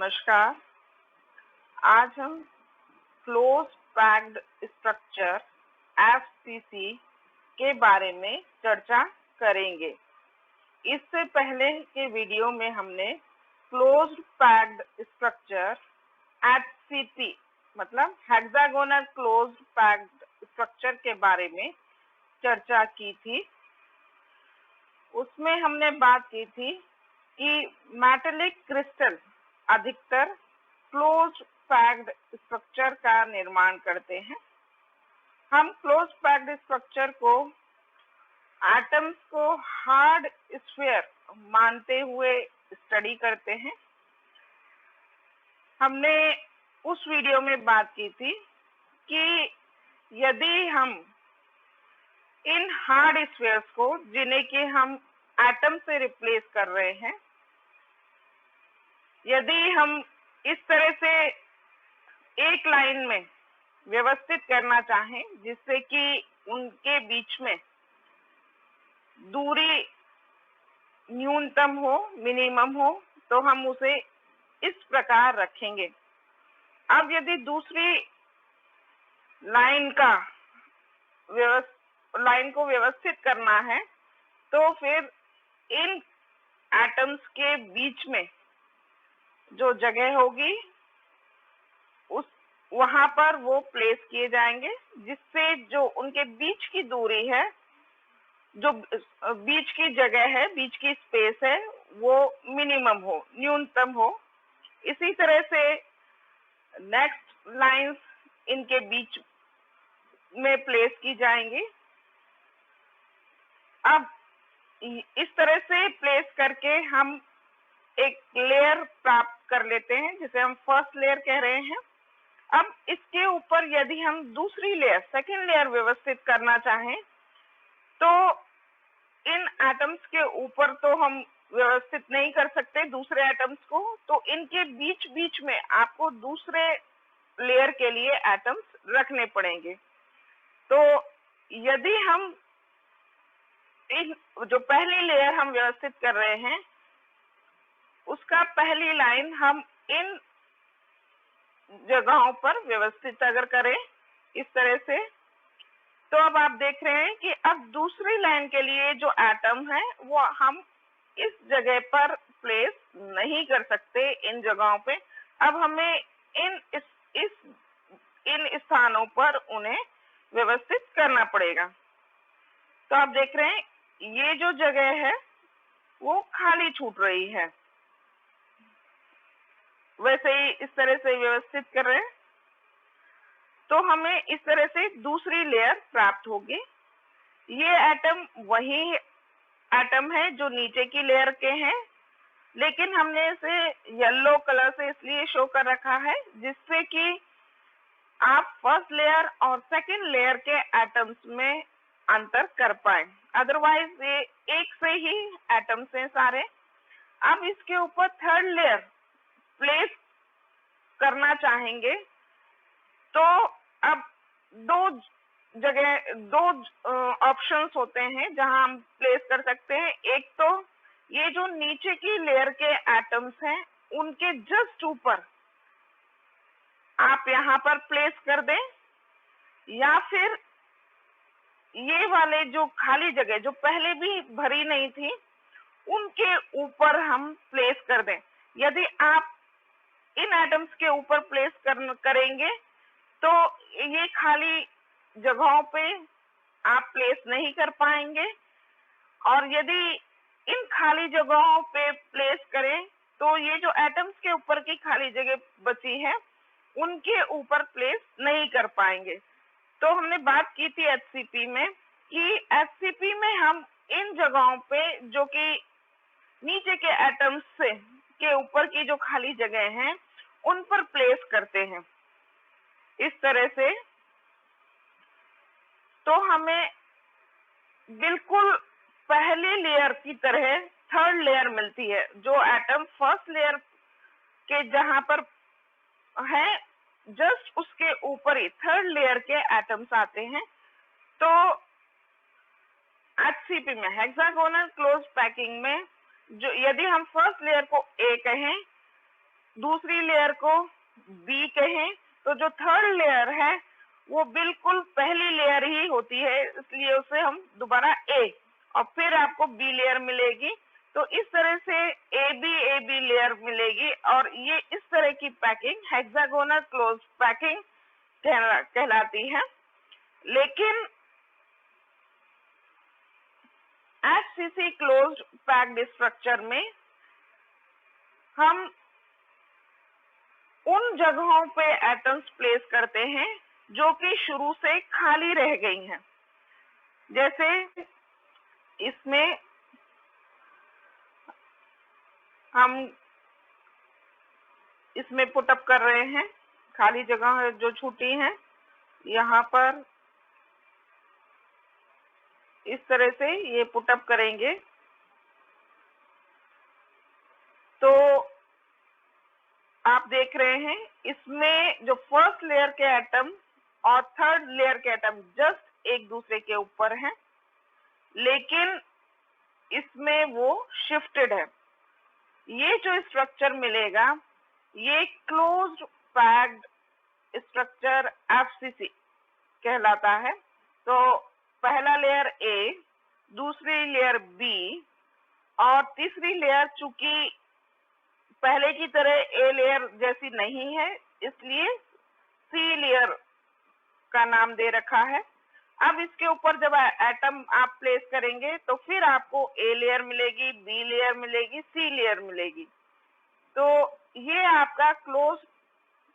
नमस्कार। आज हम क्लोज पैक्ड स्ट्रक्चर एफसीसी के बारे में चर्चा करेंगे। इससे पहले के वीडियो में हमने क्लोज्ड पैक्ड स्ट्रक्चर एचसीपी मतलब हेक्सागोनल क्लोज्ड पैक्ड स्ट्रक्चर के बारे में चर्चा की थी। उसमें हमने बात की थी कि मेटेलिक क्रिस्टल अधिकतर क्लोज्ड पैक्ड स्ट्रक्चर का निर्माण करते हैं। हम क्लोज्ड पैक्ड स्ट्रक्चर को एटम्स को हार्ड स्फीयर मानते हुए स्टडी करते हैं। हमने उस वीडियो में बात की थी कि यदि हम इन हार्ड स्फीयर्स को, जिन्हें कि हम एटम से रिप्लेस कर रहे हैं, यदि हम इस तरह से एक लाइन में व्यवस्थित करना चाहें जिससे कि उनके बीच में दूरी न्यूनतम हो, मिनिमम हो, तो हम उसे इस प्रकार रखेंगे। अब यदि दूसरी लाइन को व्यवस्थित करना है तो फिर इन एटम्स के बीच में जो जगह होगी वहां पर वो प्लेस किए जाएंगे, जिससे जो उनके बीच की दूरी है, जो बीच की जगह है, बीच की स्पेस है, वो मिनिमम हो, न्यूनतम हो। इसी तरह से नेक्स्ट लाइंस इनके बीच में प्लेस की जाएंगी। अब इस तरह से प्लेस करके हम एक लेयर प्राप्त कर लेते हैं, जिसे हम फर्स्ट लेयर कह रहे हैं। अब इसके ऊपर यदि हम दूसरी लेयर, सेकेंड लेयर व्यवस्थित करना चाहें तो इन एटम्स के ऊपर तो हम व्यवस्थित नहीं कर सकते दूसरे एटम्स को, तो इनके बीच बीच में आपको दूसरे लेयर के लिए एटम्स रखने पड़ेंगे। तो यदि हम इन जो पहली लेयर हम व्यवस्थित कर रहे हैं उसका पहली लाइन हम इन जगहों पर व्यवस्थित अगर करें इस तरह से, तो अब आप देख रहे हैं कि अब दूसरी लाइन के लिए जो एटम है वो हम इस जगह पर प्लेस नहीं कर सकते इन जगहों पे। अब हमें इन स्थानों पर उन्हें व्यवस्थित करना पड़ेगा। तो आप देख रहे हैं ये जो जगह है वो खाली छूट रही है। वैसे ही इस तरह से व्यवस्थित कर रहे हैं तो हमें इस तरह से दूसरी लेयर प्राप्त होगी। ये एटम वही एटम है जो नीचे की लेयर के हैं, लेकिन हमने इसे येलो कलर से इसलिए शो कर रखा है जिससे कि आप फर्स्ट लेयर और सेकंड लेयर के एटम्स में अंतर कर पाए। अदरवाइज ये एक से ही एटम्स हैं सारे। अब इसके ऊपर थर्ड लेयर प्लेस करना चाहेंगे तो अब दो ऑप्शंस होते हैं जहां हम प्लेस कर सकते हैं। एक तो ये जो नीचे की लेयर के एटम्स हैं उनके जस्ट ऊपर आप यहाँ पर प्लेस कर दें, या फिर ये वाले जो खाली जगह जो पहले भी भरी नहीं थी उनके ऊपर हम प्लेस कर दें। यदि आप इन एटम्स के ऊपर प्लेस करेंगे तो ये खाली जगहों पे आप प्लेस नहीं कर पाएंगे, और यदि इन खाली जगहों पे प्लेस करें तो ये जो एटम्स के ऊपर की खाली जगह बची है उनके ऊपर प्लेस नहीं कर पाएंगे। तो हमने बात की थी एचसीपी में कि एचसीपी में हम इन जगहों पे जो कि नीचे के एटम्स से के ऊपर की जो खाली जगह हैं उन पर प्लेस करते हैं इस तरह से। तो हमें बिल्कुल पहले लेयर की तरह थर्ड लेयर मिलती है। जो एटम फर्स्ट लेयर के जहां पर है जस्ट उसके ऊपर ही थर्ड लेयर के एटम्स आते हैं। तो एचसीपी में, हेक्सागोनल क्लोज पैकिंग में, जो यदि हम फर्स्ट लेयर को ए कहें, दूसरी लेयर को बी कहें, तो जो थर्ड लेयर है वो बिल्कुल पहली लेयर ही होती है, इसलिए उसे हम दोबारा ए, और फिर आपको बी लेयर मिलेगी। तो इस तरह से ए बी लेयर मिलेगी, और ये इस तरह की पैकिंग हेक्सागोनल क्लोज पैकिंग कहलाती है। लेकिन एचसीसी क्लोज्ड पैक्ड स्ट्रक्चर में हम उन जगहों पे एटम्स प्लेस करते हैं जो कि शुरू से खाली रह गई हैं। जैसे इसमें हम इसमें पुटअप कर रहे हैं, खाली जगह जो छूटी हैं, यहाँ पर इस तरह से ये पुटअप करेंगे। तो आप देख रहे हैं इसमें जो फर्स्ट लेयर के एटम और थर्ड लेयर के एटम जस्ट एक दूसरे के ऊपर हैं, लेकिन इसमें वो शिफ्टेड है। ये जो स्ट्रक्चर मिलेगा ये क्लोज्ड पैक्ड स्ट्रक्चर एफसीसी कहलाता है। तो पहला लेयर ए, दूसरी लेयर बी, और तीसरी लेयर चूंकि पहले की तरह ए लेयर जैसी नहीं है, इसलिए सी लेयर का नाम दे रखा है। अब इसके ऊपर जब एटम आप प्लेस करेंगे तो फिर आपको ए लेयर मिलेगी, बी लेयर मिलेगी, सी लेयर मिलेगी। तो ये आपका क्लोज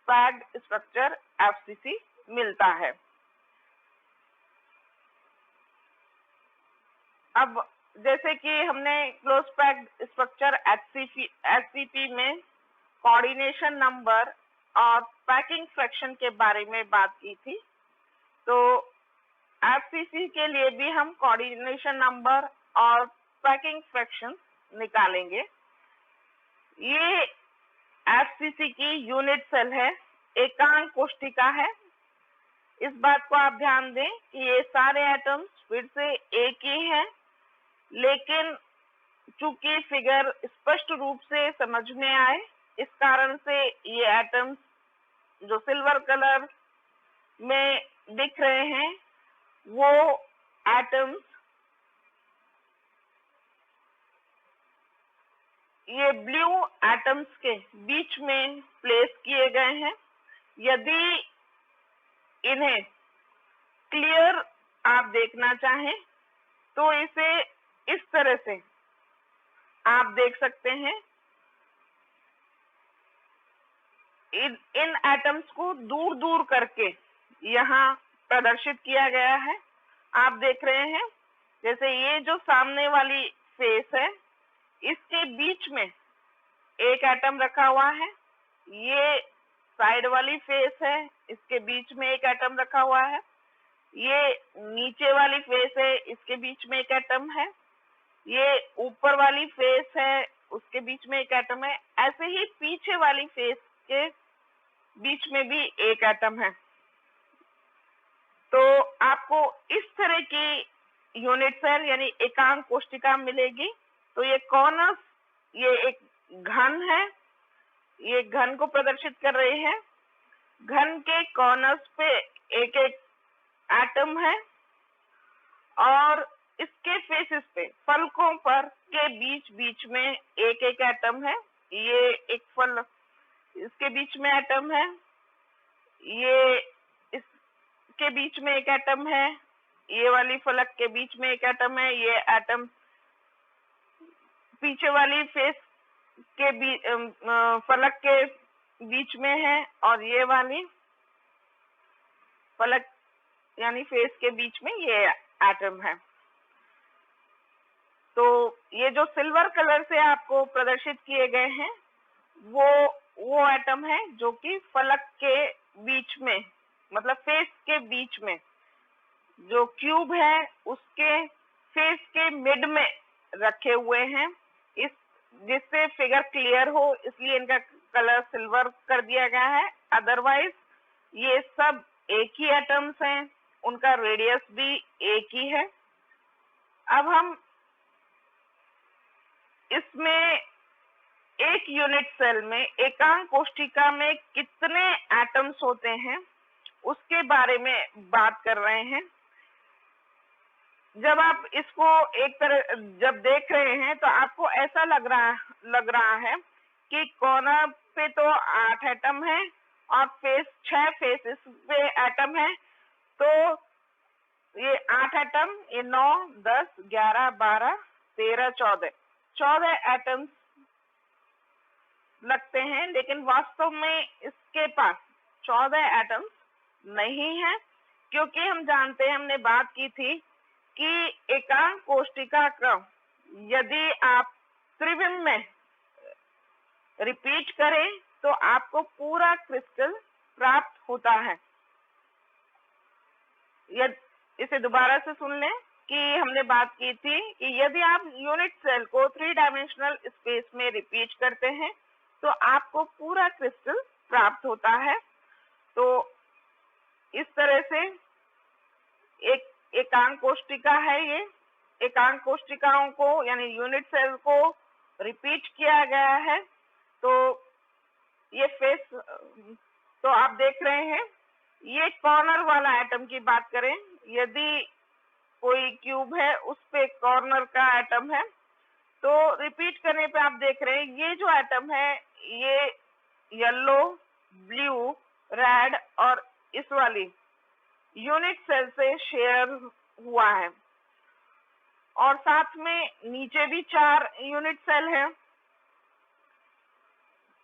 पैक्ड स्ट्रक्चर एफसीसी मिलता है। अब जैसे कि हमने क्लोज पैक्ड स्ट्रक्चर एचसीपी में कोऑर्डिनेशन नंबर और पैकिंग फ्रैक्शन के बारे में बात की थी, तो एफसीसी के लिए भी हम कोऑर्डिनेशन नंबर और पैकिंग फ्रैक्शन निकालेंगे। ये एफसीसी की यूनिट सेल है, एकांक कोष्ठिका है। इस बात को आप ध्यान दें कि ये सारे एटम्स फिर से एक ही हैं, लेकिन चूंकि फिगर स्पष्ट रूप से समझ में आए, इस कारण से ये एटम्स जो सिल्वर कलर में दिख रहे हैं वो एटम्स ये ब्लू एटम्स के बीच में प्लेस किए गए हैं। यदि इन्हें क्लियर आप देखना चाहें तो इसे इस तरह से आप देख सकते हैं। इन एटम्स को दूर दूर करके यहाँ प्रदर्शित किया गया है। आप देख रहे हैं जैसे ये जो सामने वाली फेस है, इसके बीच में एक एटम रखा हुआ है। ये साइड वाली फेस है, इसके बीच में एक एटम रखा हुआ है। ये नीचे वाली फेस है, इसके बीच में एक एटम है। ये ऊपर वाली फेस है, उसके बीच में एक एटम है। ऐसे ही पीछे वाली फेस के बीच में भी एक एटम है। तो आपको इस तरह की यूनिट सेल यानी एकांक कोष्ठिका मिलेगी। तो ये कॉर्नर्स, ये एक घन है, ये घन को प्रदर्शित कर रही है। घन के कॉर्नर्स पे एक एक एटम है, और इसके फेसेस पे, फलकों पर के बीच बीच में एक एक एटम है। ये एक फल, इसके बीच में एटम है, ये इसके बीच में एक एटम है, ये वाली फलक के बीच में एक एटम है। ये एटम पीछे वाली फेस के फलक के बीच में है, और ये वाली फलक यानी फेस के बीच में ये एटम है। तो ये जो सिल्वर कलर से आपको प्रदर्शित किए गए हैं वो एटम है जो कि फलक के बीच में, मतलब फेस के बीच में, जो क्यूब है उसके फेस के मिड में रखे हुए हैं। इस जिससे फिगर क्लियर हो इसलिए इनका कलर सिल्वर कर दिया गया है। अदरवाइज ये सब एक ही एटम्स हैं, उनका रेडियस भी एक ही है। अब हम इसमें एक यूनिट सेल में एकांक कोशिका में कितने एटम्स होते हैं उसके बारे में बात कर रहे हैं। जब आप इसको एक तरह जब देख रहे हैं तो आपको ऐसा लग रहा है कि कॉर्नर पे तो 8 एटम है और 6 फेसेस पे एटम है, तो ये 8 एटम, ये 9, 10, 11, 12, 13, 14 एटम्स लगते हैं, लेकिन वास्तव में इसके पास 14 एटम्स नहीं है, क्योंकि हम जानते हैं, हमने बात की थी कि एकांक कोशिका का यदि आप त्रिविम में रिपीट करें तो आपको पूरा क्रिस्टल प्राप्त होता है। इसे दोबारा से सुन लें कि हमने बात की थी कि यदि आप यूनिट सेल को 3 डायमेंशनल स्पेस में रिपीट करते हैं तो आपको पूरा क्रिस्टल प्राप्त होता है। तो इस तरह से एक एकांक कोशिका है। ये एकांक कोशिकाओं को यानी यूनिट सेल को रिपीट किया गया है। तो ये फेस, तो आप देख रहे हैं, ये कॉर्नर वाला एटम की बात करें, यदि कोई क्यूब है उस पे कॉर्नर का एटम है, तो रिपीट करने पे आप देख रहे हैं ये जो एटम है ये येलो, ब्लू, रेड और इस वाली यूनिट सेल से शेयर हुआ है, और साथ में नीचे भी 4 यूनिट सेल है।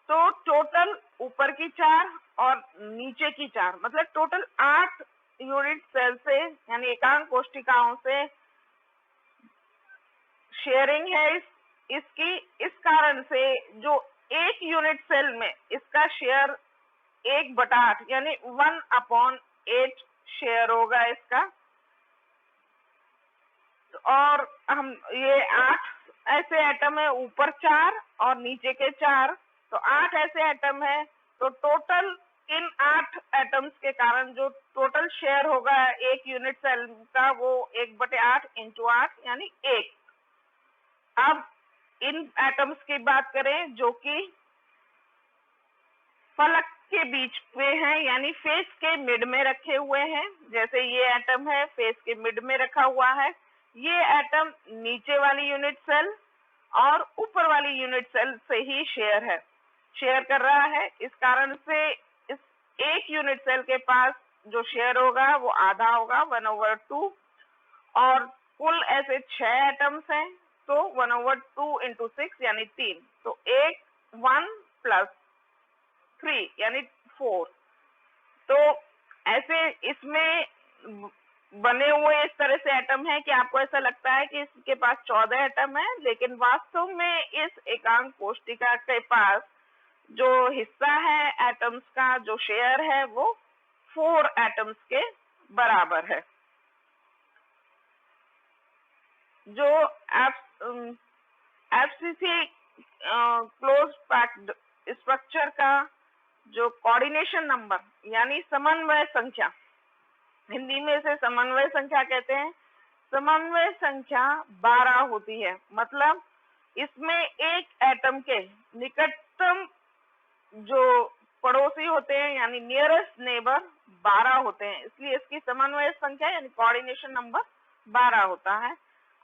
तो टोटल ऊपर की 4 और नीचे की 4, मतलब टोटल 8 यूनिट सेल से यानी एकांक कोशिकाओं से शेयरिंग है इसकी। इस कारण से जो एक यूनिट सेल में इसका शेयर 1/8 यानी 1/8 शेयर होगा इसका। और हम ये 8 ऐसे एटम है, ऊपर 4 और नीचे के 4, तो 8 ऐसे एटम है। तो टोटल इन 8 एटम्स के कारण जो टोटल शेयर होगा एक यूनिट सेल का वो 1/8 × 8 यानी 1। अब इन एटम्स की बात करें जो कि फलक के बीच में है यानी फेस के मिड में रखे हुए हैं, जैसे ये एटम है फेस के मिड में रखा हुआ है। ये एटम नीचे वाली यूनिट सेल और ऊपर वाली यूनिट सेल से ही शेयर कर रहा है। इस कारण से इस एक यूनिट सेल के पास जो शेयर होगा वो आधा होगा, 1/2, और कुल ऐसे 6 एटम्स हैं तो 1/2 × 6 यानी 3, तो 1 + 3 यानी 4। तो ऐसे इसमें बने हुए इस तरह से एटम है कि आपको ऐसा लगता है कि इसके पास 14 एटम है, लेकिन वास्तव में इस एकांक कोशिका के पास जो हिस्सा है एटम्स का, जो शेयर है वो 4 एटम्स के बराबर है। जो एफसीसी क्लोज पैक्ड स्ट्रक्चर का जो कोऑर्डिनेशन नंबर यानी समन्वय संख्या, हिंदी में इसे समन्वय संख्या कहते हैं, समन्वय संख्या 12 होती है। मतलब इसमें एक एटम के निकटतम जो पड़ोसी होते हैं यानी नियरेस्ट नेबर 12 होते हैं, इसलिए इसकी समन्वय संख्या यानी कोऑर्डिनेशन नंबर 12 होता है।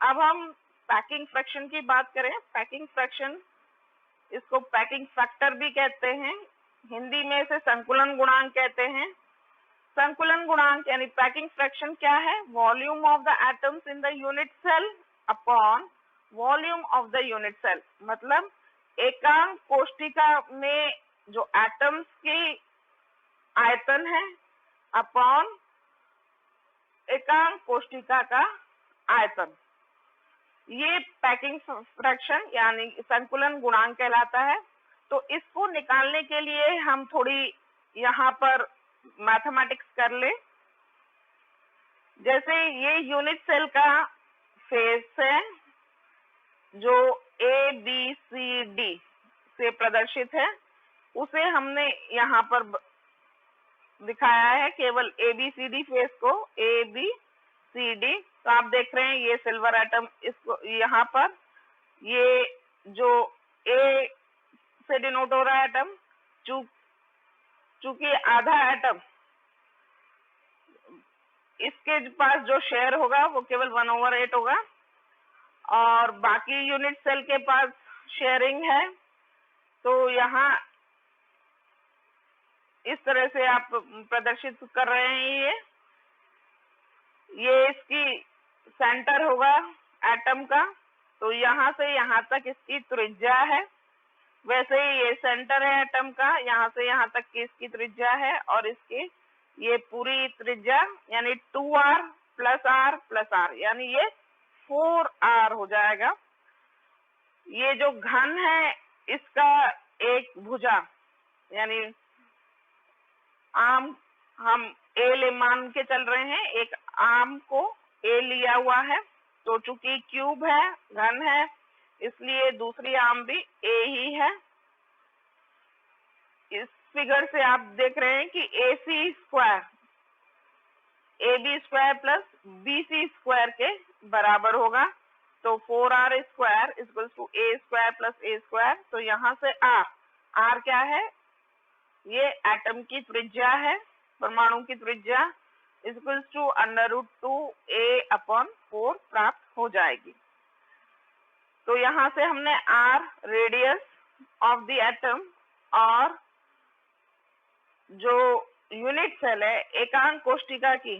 अब हम पैकिंग फ्रैक्शन की बात करें। पैकिंग फ्रैक्शन, इसको पैकिंग फैक्टर भी कहते हैं, हिंदी में इसे संकुलन गुणांक कहते हैं। संकुलन गुणांक यानी पैकिंग फ्रैक्शन क्या है? Volume of the atoms in the unit cell upon volume of the unit cell. मतलब एकांक कोशिका में जो एटम्स की आयतन है अपॉन एकांक कोशिका का आयतन, ये पैकिंग फ्रैक्शन यानी संकुलन गुणांक कहलाता है। तो इसको निकालने के लिए हम थोड़ी यहाँ पर मैथमेटिक्स कर ले। जैसे ये यूनिट सेल का फेस है जो ABCD से प्रदर्शित है, उसे हमने यहाँ पर दिखाया है केवल ABCD फेस को, ABCD। तो आप देख रहे हैं ये सिल्वर एटम, इसको यहाँ पर ये जो A से डिनोट हो रहा है एटम, चूंकि आधा एटम इसके पास जो शेयर होगा वो केवल 1/8 होगा और बाकी यूनिट सेल के पास शेयरिंग है। तो यहाँ इस तरह से आप प्रदर्शित कर रहे हैं। ये इसकी सेंटर होगा एटम का, तो यहाँ से यहाँ तक इसकी त्रिज्या है। वैसे ही ये सेंटर है एटम का, यहाँ से यहाँ तक की इसकी त्रिज्या है और इसकी ये पूरी त्रिज्या यानी 2r plus r plus r यानी ये 4r हो जाएगा। ये जो घन है इसका एक भुजा यानी आर्म हम ए ले मान के चल रहे हैं, एक आर्म को ए लिया हुआ है। तो चूंकि क्यूब है, घन है, इसलिए दूसरी आर्म भी ए ही है। इस फिगर से आप देख रहे हैं कि AC square AB square plus BC square के बराबर होगा। तो 4r square equals to A square plus A square. तो यहाँ से R क्या है? ये एटम की त्रिज्या है, परमाणु की त्रिज्या इक्वल्स टू √2a/4 प्राप्त हो जाएगी। तो यहाँ से हमने R radius of the atom और जो यूनिट सेल है एकांक कोष्टिका की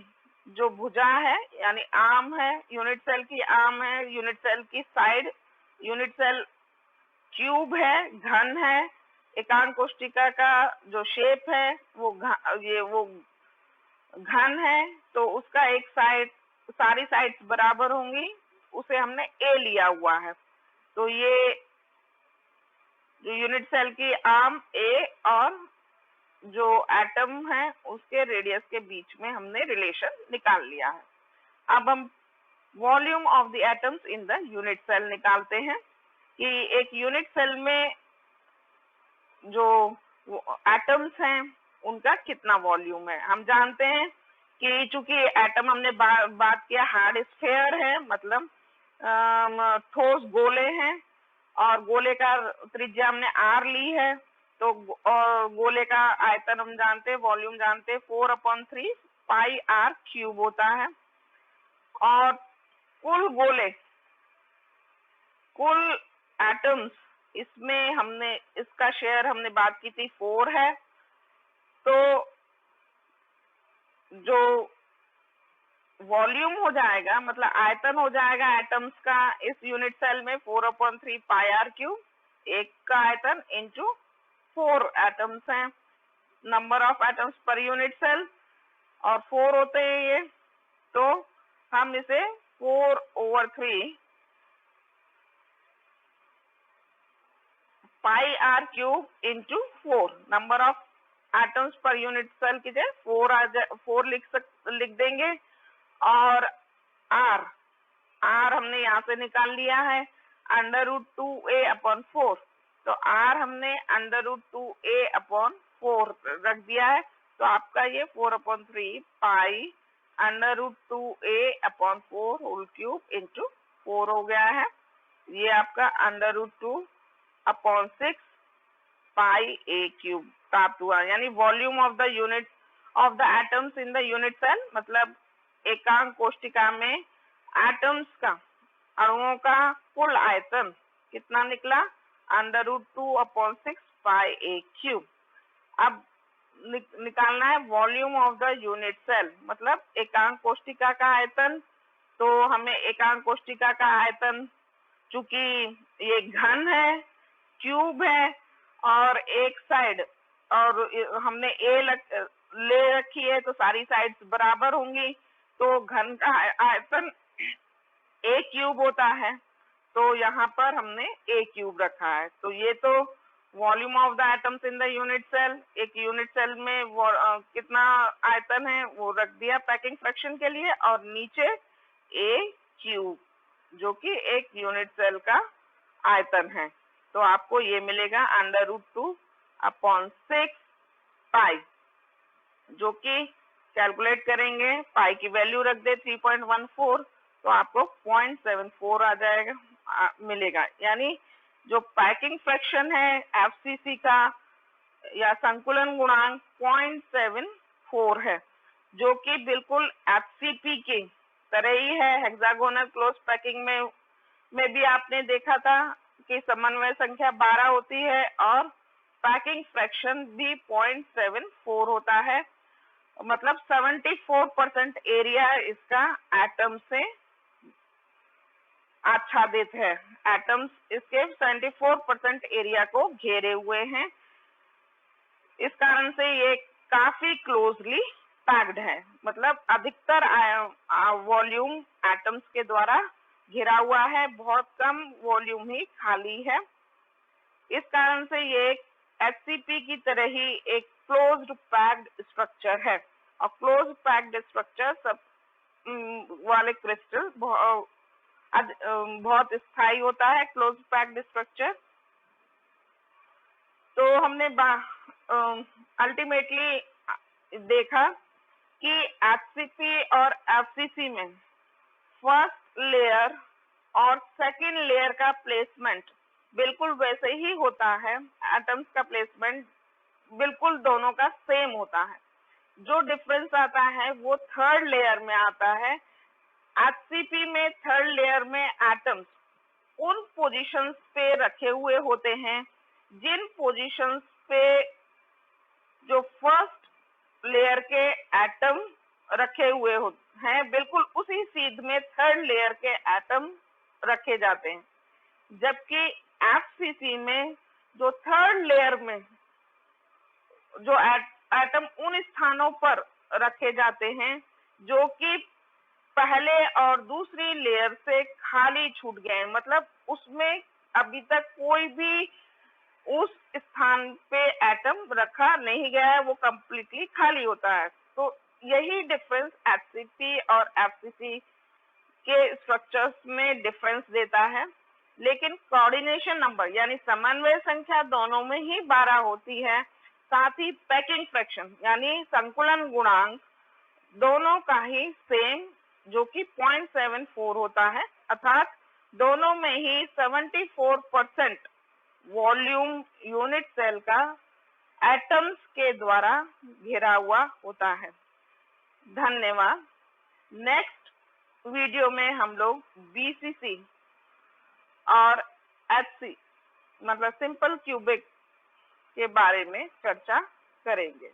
जो भुजा है यानी आर्म है, यूनिट सेल की आर्म है, यूनिट सेल की साइड, यूनिट सेल क्यूब है, घन है, एकांक कोष्टिका का जो शेप है वो घन है। तो उसका एक साइड, सारी साइड्स बराबर होंगी, उसे हमने ए लिया हुआ है। तो ये जो यूनिट सेल की आर्म ए और जो एटम है उसके रेडियस के बीच में हमने रिलेशन निकाल लिया है। अब हम volume of the atoms in the unit cell निकालते हैं कि एक यूनिट सेल में जो एटम्स हैं उनका कितना वॉल्यूम है। हम जानते हैं कि चूंकि एटम हमने बात किया हार्ड स्फीयर है, मतलब ठोस गोले हैं और गोले का त्रिज्या हमने r ली है। तो और गोले का आयतन हम जानते हैं, वॉल्यूम जानते हैं, 4/3 पाई r क्यूब होता है। और कुल गोले, कुल एटम्स, इसमें हमने इसका शेयर हमने बात की थी 4 है। तो जो वॉल्यूम हो जाएगा मतलब आयतन हो जाएगा एटम्स का इस यूनिट सेल में 4/3 पाई r क्यूब, एक का आयतन इंटू 4 एटम्स हैं, number of atoms per unit cell और 4 होते हैं ये। तो हम इसे 4/3 pi r cube into 4 number of atoms per unit cell की जगह 4 लिख देंगे। और r हमने यहाँ से निकाल लिया है √2a/4। तो r हमने √2a/4 रख दिया है। तो आपका ये 4/3 पाई √2a/4 होल क्यूब इंटू 4 हो गया है। ये आपका √2/6 पाई a क्यूब प्राप्त हुआ। यानी volume of the unit of the atoms in the unit cell, मतलब एकांक कोष्टिका में एटम्स का, अणुओं का कुल आयतन कितना निकला? √2/6 पाई a क्यूब। अब निकालना है volume of the unit cell, मतलब एकांक कोष्टिका का आयतन। तो हमें एकांक कोष्टिका का आयतन, चूंकि ये घन है, क्यूब है और एक साइड और हमने ए ले रखी है तो सारी साइड्स बराबर होंगी। तो घन का आयतन a क्यूब होता है, तो यहाँ पर हमने a क्यूब रखा है। तो ये तो volume of the atoms in the unit cell, एक यूनिट सेल में कितना आयतन है वो रख दिया पैकिंग फ्रैक्शन के लिए, और नीचे a क्यूब जो कि एक यूनिट सेल का आयतन है। तो आपको ये मिलेगा √2/6 पाई, जो कि कैलकुलेट करेंगे, पाई की वैल्यू रख दे 3.14 तो आपको 0.74 आ जाएगा, मिलेगा। यानी जो पैकिंग फ्रैक्शन है एफसीसी का या संकुलन गुणांक 0.74 है, जो कि बिल्कुल एफसीपी की तरह ही है। हेक्सागोनल क्लोज पैकिंग में भी आपने देखा था कि समन्वय संख्या 12 होती है और पैकिंग फ्रैक्शन भी 0.74 होता है, मतलब 74% एरिया इसका एटम से आच्छादित है। एटम्स इसके 74% एरिया को घेरे हुए हैं, इस कारण से ये काफी क्लोजली पैक्ड है, मतलब अधिकतर वॉल्यूम एटम्स के द्वारा घिरा हुआ है, बहुत कम वॉल्यूम ही खाली है। इस कारण से ये एचसीपी की तरह ही एक क्लोज्ड पैक्ड स्ट्रक्चर है, और क्लोज्ड पैक्ड स्ट्रक्चर सब वाले क्रिस्टल बहुत स्थायी होता है। क्लोज्ड पैक्ड स्ट्रक्चर तो हमने अल्टीमेटली देखा कि एचसीपी और एफसीसी में फर्स्ट लेयर और सेकंड लेयर का प्लेसमेंट बिल्कुल वैसे ही होता है, एटम्स का प्लेसमेंट बिल्कुल दोनों का सेम होता है। जो डिफरेंस आता है वो थर्ड लेयर में आता है। एचसीपी में थर्ड लेयर में एटम्स उन पोजीशंस पे रखे हुए होते हैं जिन पोजीशंस पे जो फर्स्ट लेयर के एटम रखे हुए हैं, बिल्कुल उसी सीध में थर्ड लेयर के एटम रखे जाते हैं। जबकि एफसीसी में जो थर्ड लेयर में जो एटम उन स्थानों पर रखे जाते हैं जो कि पहले और दूसरी लेयर से खाली छूट गए, मतलब उसमें अभी तक कोई भी उस स्थान पे एटम रखा नहीं गया है, वो कंप्लीटली खाली होता है। तो यही डिफरेंस एचसीपी और एफसीसी के स्ट्रक्चर्स में डिफरेंस देता है। लेकिन कोऑर्डिनेशन नंबर यानी समन्वय संख्या दोनों में ही 12 होती है, साथ ही पैकिंग फ्रैक्शन यानी संकुलन गुणांक दोनों का ही सेम, जो कि 0.74 होता है, अर्थात दोनों में ही 74% वॉल्यूम यूनिट सेल का एटम्स के द्वारा घिरा हुआ होता है। धन्यवाद। नेक्स्ट वीडियो में हम लोग बीसीसी और एचसी मतलब सिंपल क्यूबिक के बारे में चर्चा करेंगे।